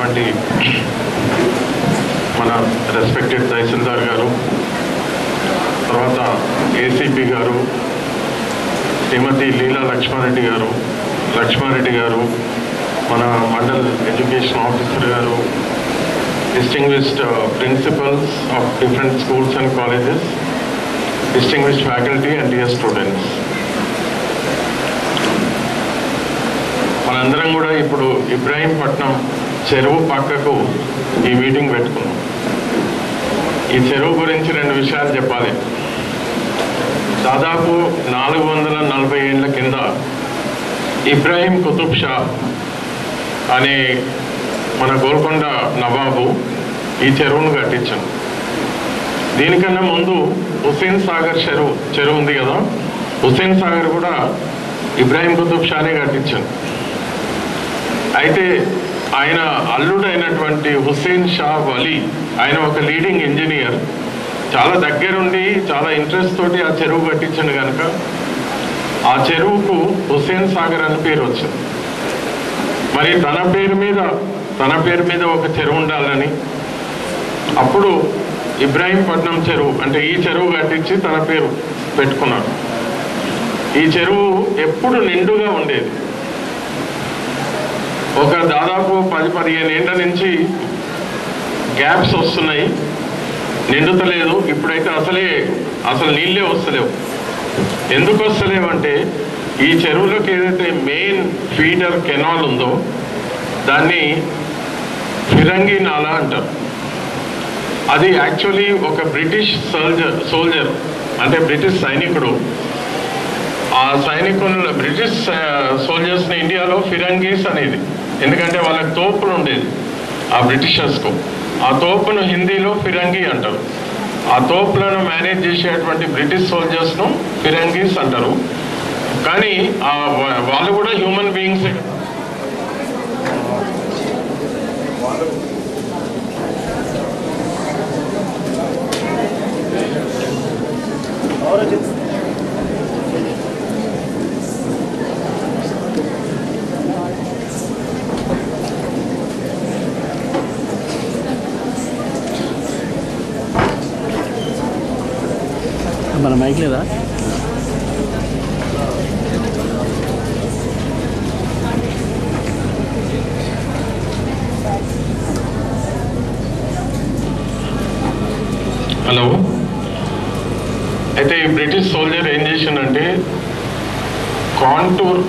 వచ్చినటువంటి మన రెస్పెక్టెడ్ తహసీల్దార్ గారు, తర్వాత ఏసీపీ గారు, శ్రీమతి లీలా లక్ష్మారెడ్డి గారు, మన మండల్ ఎడ్యుకేషన్ ఆఫీసర్ గారు, distinguished principals of different schools and colleges, distinguished faculty and dear students. మనందరం కూడా ఇప్పుడు ఇబ్రాహీంపట్నం చెరువు పక్కకు ఈ మీటింగ్ పెట్టుకున్నాం. ఈ చెరువు గురించి 2 విషయాలు చెప్పాలి. దాదాపు 440 ఏళ్ల కింద ఇబ్రాహీం కుతుబ్ షా అనే మన గోల్కొండ నవాబు ఈ చెరువును కట్టించాను. దీనికన్నా ముందు హుస్సేన్ సాగర్ చెరువు ఉంది కదా, హుస్సేన్ సాగర్ కూడా ఇబ్రాహీం కుతుబ్ షానే కట్టించాను. అయితే ఆయన అల్లుడైనటువంటి హుస్సేన్ షా వలీ, ఆయన ఒక లీడింగ్ ఇంజనీర్, చాలా దగ్గరుండి చాలా ఇంట్రెస్ట్ తోటి ఆ చెరువు కట్టించాను కనుక ఆ చెరువుకు హుస్సేన్ సాగర్ అని పేరు వచ్చింది. మరి తన పేరు మీద ఒక చెరువు ఉండాలని అప్పుడు ఇబ్రాహీంపట్నం చెరువు అంటే ఈ చెరువు కట్టించి తన పేరు పెట్టుకున్నాడు. ఈ చెరువు ఎప్పుడు నిండుగా ఉండేది. ఒక దాదాపు 10-15 ఏళ్ల నుంచి గ్యాప్స్ వస్తున్నాయి, నిండుతలేదు. ఇప్పుడైతే అసలు నీళ్ళే వస్తలేవు. ఎందుకు వస్తలేవంటే ఈ చెరువులోకి ఏదైతే మెయిన్ ఫీడర్ కెనాల్ ఉందో దాన్ని ఫిరంగి నాలా అంటారు. అది యాక్చువల్లీ ఒక బ్రిటిష్ సోల్జర్ అంటే బ్రిటిష్ సైనికుడు. ఆ బ్రిటిష్ సోల్జర్స్ని ఇండియాలో ఫిరంగీస్ అనేది, ఎందుకంటే వాళ్ళకి తోపులు ఉండేది ఆ బ్రిటిషర్స్కు. ఆ తోపును హిందీలో ఫిరంగి అంటారు. ఆ తోపులను మేనేజ్ చేసేటువంటి బ్రిటిష్ సోల్జర్స్ను ఫిరంగీస్ అంటారు. కానీ వాళ్ళు కూడా హ్యూమన్ బీయింగ్సే. మన మైక్ లేదా? హలో. అయితే ఈ బ్రిటిష్ సోల్జర్ ఏం చేసిండంటే కాంటూర్